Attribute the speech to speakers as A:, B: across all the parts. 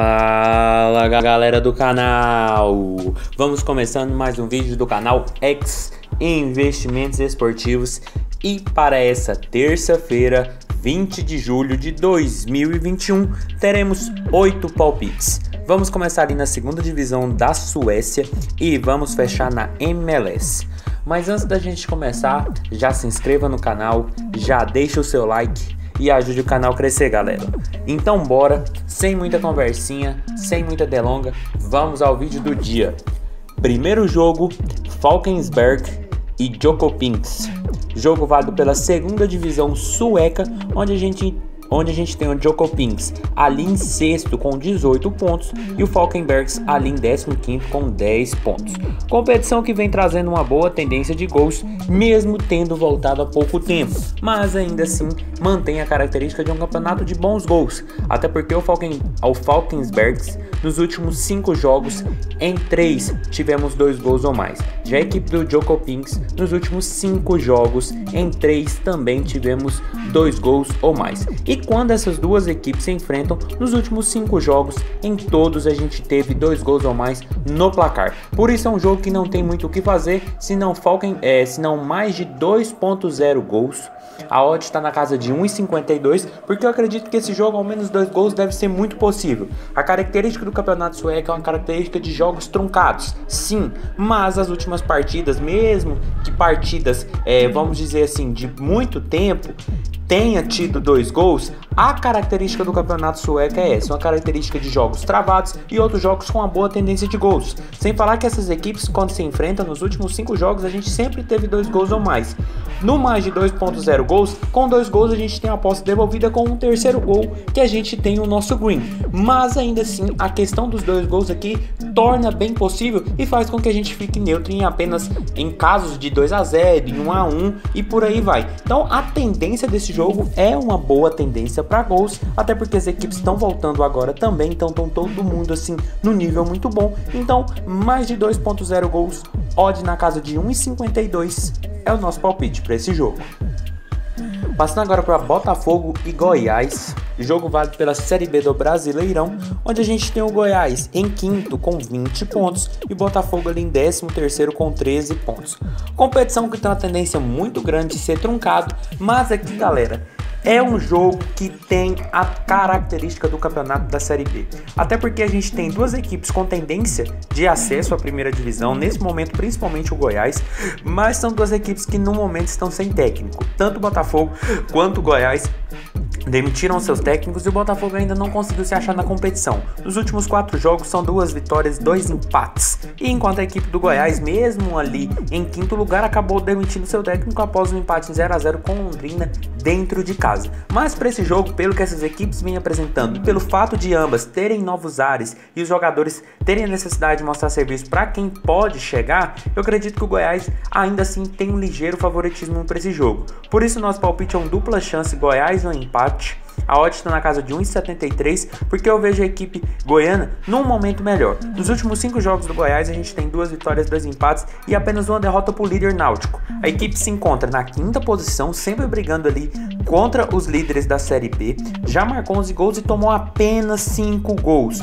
A: Fala galera do canal, vamos começando mais um vídeo do canal X Investimentos Esportivos e para essa terça-feira, 20 de julho de 2021, teremos 8 palpites. Vamos começar ali na segunda divisão da Suécia e vamos fechar na MLS. Mas antes da gente começar, já se inscreva no canal, já deixa o seu like e ajude o canal a crescer, galera. Então bora, sem muita conversinha, sem muita delonga, vamos ao vídeo do dia. Primeiro jogo, Falkensberg e Jönköpings. Jogo válido pela segunda divisão sueca, onde a gente tem o Jönköpings ali em sexto com 18 pontos e o Falkenbergs ali em 15º com 10 pontos. Competição que vem trazendo uma boa tendência de gols, mesmo tendo voltado há pouco tempo, mas ainda assim mantém a característica de um campeonato de bons gols, até porque o Falkensbergs nos últimos 5 jogos, em 3 tivemos 2 gols ou mais. Já a equipe do Jönköpings nos últimos 5 jogos, em 3 também tivemos 2 gols ou mais. E quando essas duas equipes se enfrentam, nos últimos 5 jogos, em todos a gente teve 2 gols ou mais no placar. Por isso é um jogo que não tem muito o que fazer, senão mais de 2.0 gols. A odd está na casa de 1,52, porque eu acredito que esse jogo, ao menos 2 gols, deve ser muito possível. A característica do campeonato sueco é uma característica de jogos truncados, sim, mas as últimas partidas, mesmo que partidas, vamos dizer assim, de muito tempo, tenha tido 2 gols, a característica do campeonato sueco é essa, uma característica de jogos travados e outros jogos com uma boa tendência de gols. Sem falar que essas equipes, quando se enfrentam nos últimos 5 jogos, a gente sempre teve 2 gols ou mais. No mais de 2.0 gols, com 2 gols a gente tem a posse devolvida com um terceiro gol que a gente tem o nosso green. Mas ainda assim, a questão dos 2 gols aqui torna bem possível e faz com que a gente fique neutro em casos de 2-0, em 1-1 e por aí vai. Então a tendência desse jogo é uma boa tendência para gols, até porque as equipes estão voltando agora também, então estão todo mundo assim no nível muito bom. Então mais de 2.0 gols, odd na casa de 1,52 é o nosso palpite para esse jogo. Passando agora para Botafogo e Goiás, jogo válido pela Série B do Brasileirão, onde a gente tem o Goiás em quinto com 20 pontos e o Botafogo ali em 13º com 13 pontos. Competição que tem uma tendência muito grande de ser truncado, mas aqui, galera, é um jogo que tem a característica do campeonato da Série B. Até porque a gente tem duas equipes com tendência de acesso à primeira divisão, nesse momento principalmente o Goiás, mas são duas equipes que no momento estão sem técnico. Tanto o Botafogo quanto o Goiás demitiram seus técnicos e o Botafogo ainda não conseguiu se achar na competição. Nos últimos 4 jogos são 2 vitórias, 2 empates. E enquanto a equipe do Goiás, mesmo ali em quinto lugar, acabou demitindo seu técnico após um empate em 0-0 com Londrina dentro de casa. Mas para esse jogo, pelo que essas equipes vêm apresentando e pelo fato de ambas terem novos ares e os jogadores terem a necessidade de mostrar serviço para quem pode chegar, eu acredito que o Goiás ainda assim tem um ligeiro favoritismo para esse jogo. Por isso nosso palpite é um dupla chance Goiás no empate. A odd está na casa de 1,73, porque eu vejo a equipe goiana num momento melhor. Nos últimos 5 jogos do Goiás, a gente tem 2 vitórias, 2 empates e apenas uma derrota para o líder náutico. A equipe se encontra na 5ª posição, sempre brigando ali contra os líderes da Série B. Já marcou 11 gols e tomou apenas 5 gols.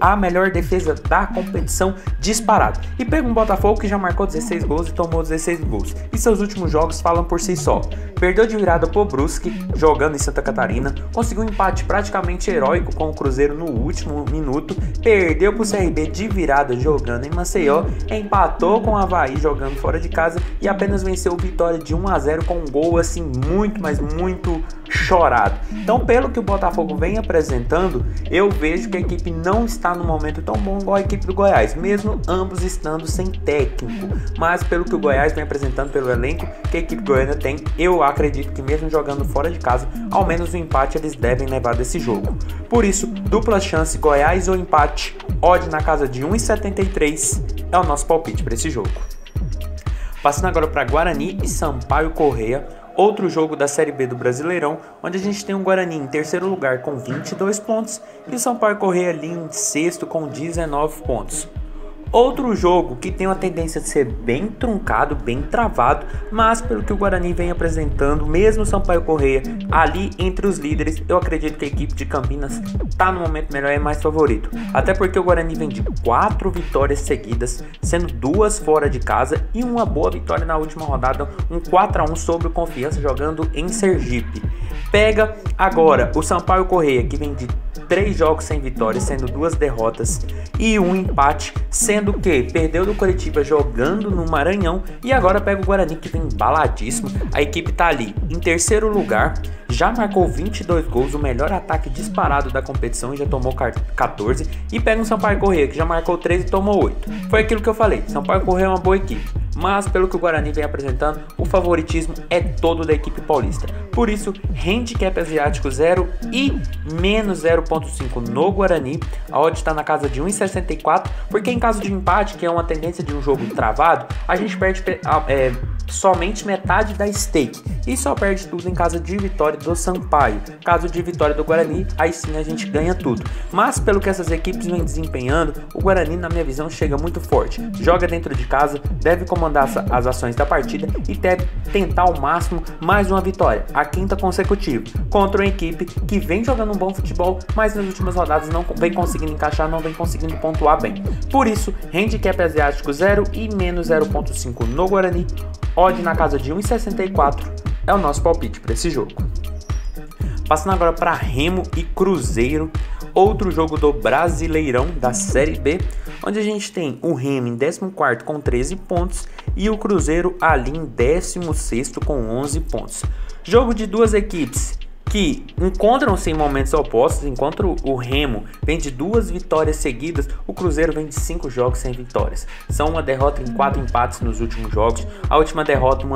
A: A melhor defesa da competição disparado. E pega um Botafogo que já marcou 16 gols e tomou 16 gols. E seus últimos jogos falam por si só. Perdeu de virada pro Brusque, jogando em Santa Catarina. Conseguiu um empate praticamente heróico com o Cruzeiro no último minuto, perdeu para o CRB de virada jogando em Maceió, empatou com o Avaí jogando fora de casa e apenas venceu o Vitória de 1-0 com um gol assim muito, mas muito chorado. Então, pelo que o Botafogo vem apresentando, eu vejo que a equipe não está no momento tão bom igual a equipe do Goiás, mesmo ambos estando sem técnico. Mas pelo que o Goiás vem apresentando, pelo elenco que a equipe goiana tem, eu acredito que mesmo jogando fora de casa, ao menos o empate eles devem levar desse jogo. Por isso, dupla chance Goiás ou empate, odd na casa de 1,73 é o nosso palpite para esse jogo. Passando agora para Guarani e Sampaio Corrêa, outro jogo da Série B do Brasileirão, onde a gente tem um Guarani em terceiro lugar com 22 pontos e o Sampaio Corrêa ali em sexto com 19 pontos. Outro jogo que tem uma tendência de ser bem truncado, bem travado, mas pelo que o Guarani vem apresentando, mesmo o Sampaio Corrêa ali entre os líderes, eu acredito que a equipe de Campinas está no momento melhor e é mais favorito. Até porque o Guarani vem de 4 vitórias seguidas, sendo 2 fora de casa e uma boa vitória na última rodada, um 4-1 sobre o Confiança jogando em Sergipe. Pega agora o Sampaio Corrêa, que vem de 3 jogos sem vitória, sendo 2 derrotas e 1 empate, sendo que perdeu do Coritiba jogando no Maranhão, e agora pega o Guarani, que vem embaladíssimo. A equipe tá ali em terceiro lugar, já marcou 22 gols, o melhor ataque disparado da competição e já tomou 14, e pega um Sampaio Corrêa que já marcou 3 e tomou 8. Foi aquilo que eu falei, Sampaio Corrêa é uma boa equipe, mas pelo que o Guarani vem apresentando, o favoritismo é todo da equipe paulista. Por isso, handicap asiático 0 e menos 0.5 no Guarani. A odd está na casa de 1,64, porque em caso de empate, que é uma tendência de um jogo travado, a gente perde somente metade da stake e só perde tudo em caso de vitória do Sampaio. Caso de vitória do Guarani, aí sim a gente ganha tudo. Mas pelo que essas equipes vêm desempenhando, o Guarani, na minha visão, chega muito forte. Joga dentro de casa, deve comandar as ações da partida e deve tentar ao máximo mais uma vitória, a 5ª consecutiva, contra uma equipe que vem jogando um bom futebol, mas nas últimas rodadas não vem conseguindo encaixar, não vem conseguindo pontuar bem. Por isso, handicap asiático 0 e menos 0.5 no Guarani, odd na casa de 1,64 é o nosso palpite para esse jogo. Passando agora para Remo e Cruzeiro, outro jogo do Brasileirão da Série B, onde a gente tem o Remo em 14º com 13 pontos e o Cruzeiro ali em 16º com 11 pontos. Jogo de duas equipes que encontram-se em momentos opostos. Enquanto o Remo vem de 2 vitórias seguidas, o Cruzeiro vem de 5 jogos sem vitórias. São uma derrota em 4 empates nos últimos jogos. A última derrota,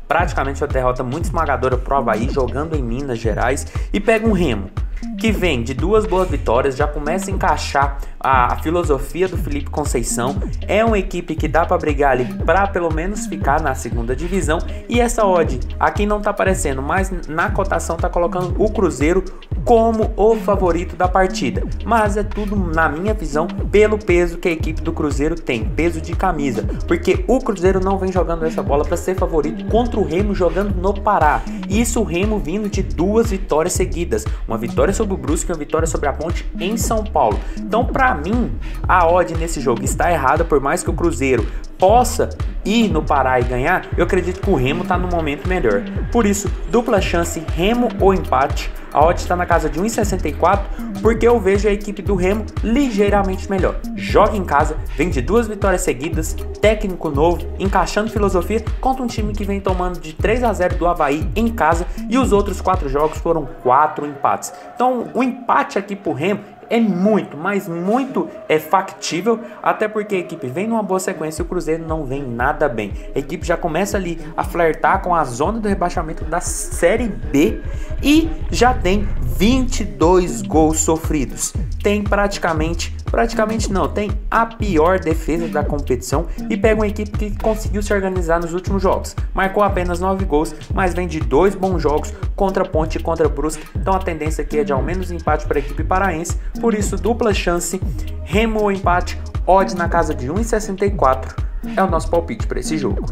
A: praticamente uma derrota muito esmagadora pro Avaí, jogando em Minas Gerais. E pega um Remo que vem de 2 boas vitórias, já começa a encaixar a filosofia do Felipe Conceição. É uma equipe que dá para brigar ali para pelo menos ficar na 2ª divisão. E essa odd aqui não tá aparecendo, mas na cotação tá colocando o Cruzeiro como o favorito da partida. Mas é tudo, na minha visão, pelo peso que a equipe do Cruzeiro tem, peso de camisa, porque o Cruzeiro não vem jogando essa bola para ser favorito contra o Remo jogando no Pará. Isso, o Remo vindo de 2 vitórias seguidas, uma vitória sobre o Brusque e uma vitória sobre a Ponte em São Paulo. Então, para mim, a odd nesse jogo está errada. Por mais que o Cruzeiro possa ir no Pará e ganhar, eu acredito que o Remo está no momento melhor. Por isso, dupla chance, Remo ou empate. A odd está na casa de 1,64, porque eu vejo a equipe do Remo ligeiramente melhor. Joga em casa, vem de 2 vitórias seguidas, técnico novo, encaixando filosofia contra um time que vem tomando de 3-0 do Avaí em casa, e os outros 4 jogos foram 4 empates. Então o empate aqui pro Remo é muito, mas muito factível, até porque a equipe vem numa boa sequência e o Cruzeiro não vem nada bem. A equipe já começa ali a flertar com a zona do rebaixamento da Série B e já tem 22 gols sofridos. Tem praticamente não, tem a pior defesa da competição e pega uma equipe que conseguiu se organizar nos últimos jogos. Marcou apenas 9 gols, mas vem de 2 bons jogos contra a Ponte e contra a Brusque. Então a tendência aqui é de ao menos empate para a equipe paraense. Por isso, dupla chance, Remo ou empate, odd na casa de 1,64 é o nosso palpite para esse jogo.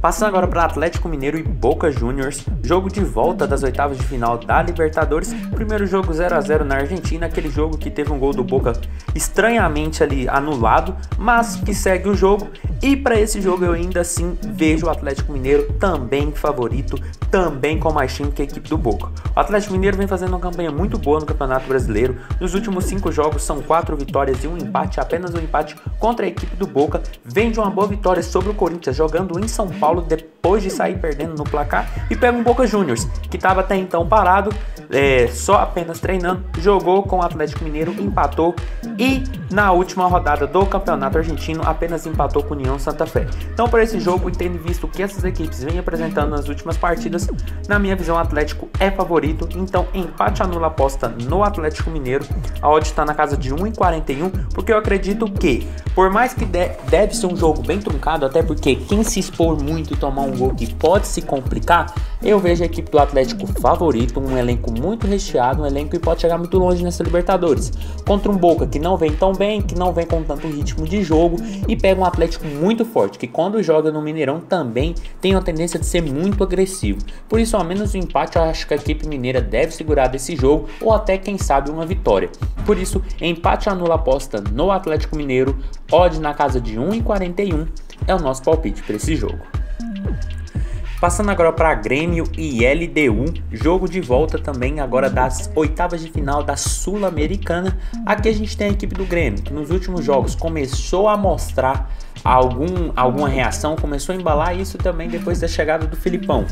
A: Passando agora para Atlético Mineiro e Boca Juniors, jogo de volta das oitavas de final da Libertadores. Primeiro jogo 0-0 na Argentina, aquele jogo que teve um gol do Boca estranhamente ali anulado, mas que segue o jogo. E para esse jogo eu ainda assim vejo o Atlético Mineiro também favorito, também com mais time que a equipe do Boca. O Atlético Mineiro vem fazendo uma campanha muito boa no Campeonato Brasileiro. Nos últimos 5 jogos são 4 vitórias e 1 empate, apenas um empate contra a equipe do Boca. Vem de uma boa vitória sobre o Corinthians, jogando em São Paulo depois de sair perdendo no placar, e pega um Boca Juniors que estava até então parado, só apenas treinando, jogou com o Atlético Mineiro, empatou, e na última rodada do Campeonato Argentino apenas empatou com o União Santa Fé. Então, para esse jogo, tendo visto o que essas equipes vêm apresentando nas últimas partidas, na minha visão o Atlético é favorito. Então empate anula a aposta no Atlético Mineiro. A odd está na casa de 1,41, porque eu acredito que, por mais que deve ser um jogo bem truncado, até porque quem se expor muito e tomar um gol que pode se complicar, eu vejo a equipe do Atlético favorito, um elenco muito recheado, um elenco que pode chegar muito longe nessa Libertadores. Contra um Boca que não vem tão bem, que não vem com tanto ritmo de jogo, e pega um Atlético muito forte, que quando joga no Mineirão também tem a tendência de ser muito agressivo. Por isso, ao menos o empate, eu acho que a equipe mineira deve segurar desse jogo, ou até quem sabe uma vitória. Por isso, empate anula a aposta no Atlético Mineiro, odd na casa de 1,41 é o nosso palpite para esse jogo. Passando agora para Grêmio e LDU, jogo de volta também agora das oitavas de final da Sul-Americana. Aqui a gente tem a equipe do Grêmio, que nos últimos jogos começou a mostrar alguma reação, começou a embalar isso também depois da chegada do Filipão.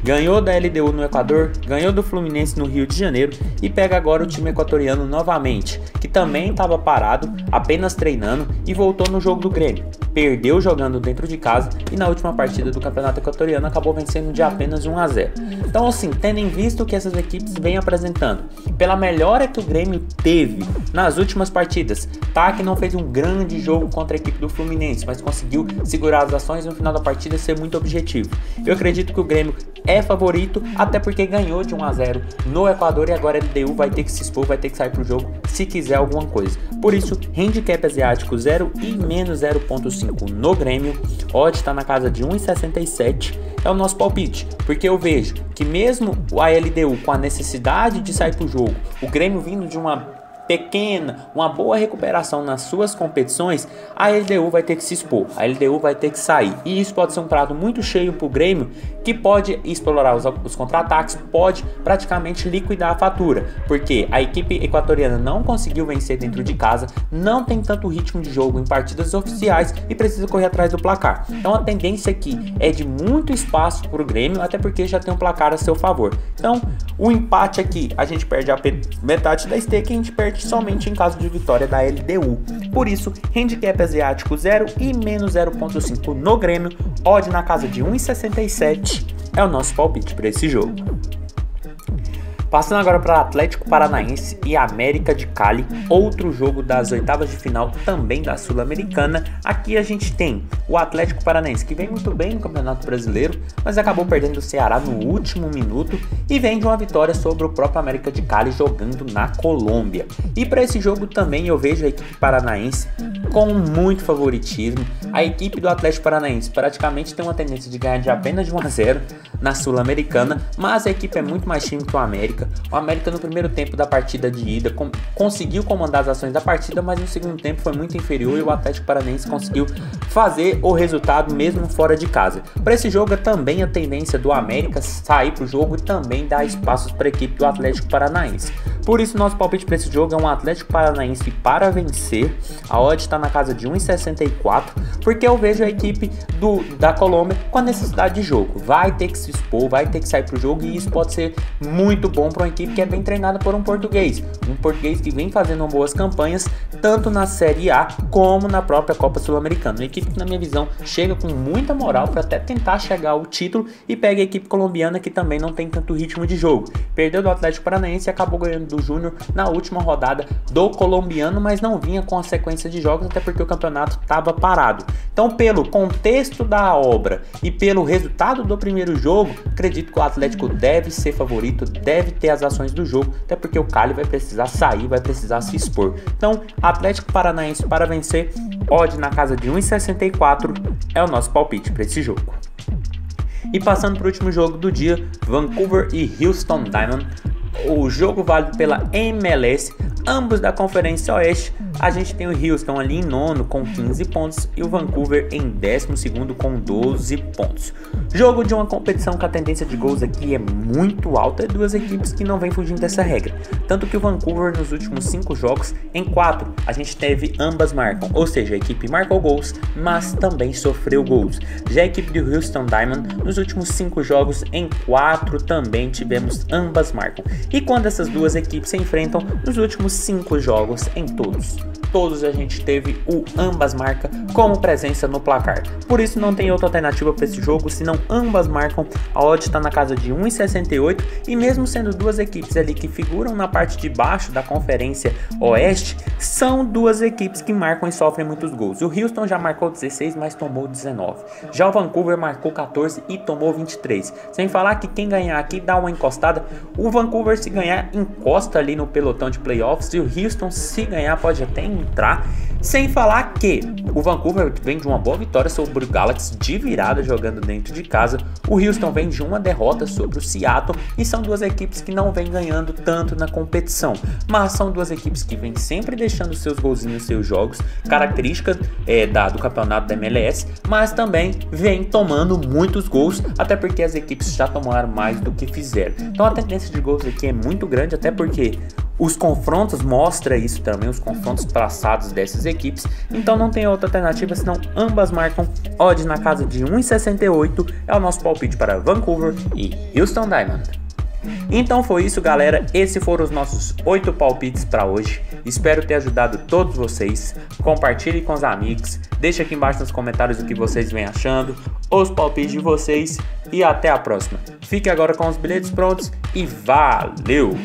A: Ganhou da LDU no Equador, ganhou do Fluminense no Rio de Janeiro e pega agora o time equatoriano novamente, que também estava parado, apenas treinando, e voltou no jogo do Grêmio. Perdeu jogando dentro de casa e na última partida do Campeonato Equatoriano acabou vencendo de apenas 1-0. Então, assim, tendo em vista o que essas equipes vêm apresentando, pela melhora que o Grêmio teve nas últimas partidas, tá, que não fez um grande jogo contra a equipe do Fluminense, mas conseguiu segurar as ações e no final da partida ser muito objetivo. Eu acredito que o Grêmio é favorito, até porque ganhou de 1-0 no Equador e agora a LDU vai ter que se expor, vai ter que sair pro jogo se quiser alguma coisa. Por isso, handicap asiático 0 e menos 0,5 no Grêmio, odd está na casa de 1,67, é o nosso palpite, porque eu vejo que mesmo a LDU com a necessidade de sair pro jogo, o Grêmio vindo de uma boa recuperação nas suas competições, a LDU vai ter que se expor, a LDU vai ter que sair, e isso pode ser um prato muito cheio para o Grêmio, que pode explorar os contra-ataques, pode praticamente liquidar a fatura, porque a equipe equatoriana não conseguiu vencer dentro de casa, não tem tanto ritmo de jogo em partidas oficiais e precisa correr atrás do placar. Então a tendência aqui é de muito espaço para o Grêmio, até porque já tem um placar a seu favor. Então o empate aqui, a gente perde a metade da stake, a gente perde somente em caso de vitória da LDU. Por isso, handicap asiático 0 e menos 0,5 no Grêmio, odd na casa de 1,67 é o nosso palpite para esse jogo. Passando agora para Atlético Paranaense e América de Cali, outro jogo das oitavas de final também da Sul-Americana. Aqui a gente tem o Atlético Paranaense, que vem muito bem no Campeonato Brasileiro, mas acabou perdendo o Ceará no último minuto e vem de uma vitória sobre o próprio América de Cali jogando na Colômbia. E para esse jogo também eu vejo a equipe paranaense com muito favoritismo. A equipe do Atlético Paranaense praticamente tem uma tendência de ganhar de apenas de 1-0 na Sul-Americana, mas a equipe é muito mais time que o América. O América no primeiro tempo da partida de ida conseguiu comandar as ações da partida, mas no segundo tempo foi muito inferior e o Atlético Paranaense conseguiu fazer o resultado mesmo fora de casa. Para esse jogo é também a tendência do América sair para o jogo e também dar espaços para a equipe do Atlético Paranaense. Por isso nosso palpite para esse jogo é um Atlético Paranaense para vencer. A odd está na casa de 1,64, porque eu vejo a equipe da Colômbia com a necessidade de jogo. Vai ter que se expor, vai ter que sair para o jogo e isso pode ser muito bom para uma equipe que é bem treinada por um português que vem fazendo boas campanhas tanto na Série A como na própria Copa Sul-Americana. Uma equipe que, na minha visão, chega com muita moral para até tentar chegar ao título e pega a equipe colombiana que também não tem tanto ritmo de jogo. Perdeu do Atlético Paranaense e acabou ganhando do Júnior na última rodada do colombiano, mas não vinha com a sequência de jogos, até porque o campeonato estava parado. Então, pelo contexto da obra e pelo resultado do primeiro jogo, acredito que o Atlético deve ser favorito, deve ter as ações do jogo, até porque o Cali vai precisar sair, vai precisar se expor. Então, Atlético Paranaense para vencer, odd na casa de 1,64 é o nosso palpite para esse jogo. E passando para o último jogo do dia, Vancouver e Houston Diamond, o jogo válido pela MLS, ambos da Conferência Oeste. A gente tem o Houston ali em nono com 15 pontos e o Vancouver em 12º com 12 pontos. Jogo de uma competição com a tendência de gols aqui é muito alta e duas equipes que não vêm fugindo dessa regra. Tanto que o Vancouver nos últimos 5 jogos, em 4 a gente teve ambas marcam, ou seja, a equipe marcou gols, mas também sofreu gols. Já a equipe do Houston Diamond, nos últimos 5 jogos, em 4 também tivemos ambas marcam. E quando essas duas equipes se enfrentam, nos últimos 5 jogos, em todos, todos a gente teve o ambas marcam como presença no placar. Por isso não tem outra alternativa para esse jogo, senão ambas marcam. A odd está na casa de 1,68 e mesmo sendo duas equipes ali que figuram na parte de baixo da Conferência Oeste, são duas equipes que marcam e sofrem muitos gols. O Houston já marcou 16, mas tomou 19. Já o Vancouver marcou 14 e tomou 23. Sem falar que quem ganhar aqui dá uma encostada. O Vancouver, se ganhar, encosta ali no pelotão de playoffs, e o Houston, se ganhar, pode até entrar. Sem falar que o Vancouver vem de uma boa vitória sobre o Galaxy de virada jogando dentro de casa. O Houston vem de uma derrota sobre o Seattle e são duas equipes que não vêm ganhando tanto na competição, mas são duas equipes que vêm sempre deixando seus golzinhos, seus jogos, característica do campeonato da MLS, mas também vem tomando muitos gols, até porque as equipes já tomaram mais do que fizeram. Então a tendência de gols aqui é muito grande, até porque os confrontos mostram isso também, os confrontos passados dessas equipes. Então não tem outra alternativa senão ambas marcam. Odd na casa de 1,68 é o nosso palpite para Vancouver e Houston Diamond. Então foi isso, galera, esses foram os nossos 8 palpites para hoje. Espero ter ajudado todos vocês. Compartilhe com os amigos, deixe aqui embaixo nos comentários o que vocês vêm achando, os palpites de vocês e até a próxima. Fique agora com os bilhetes prontos e valeu!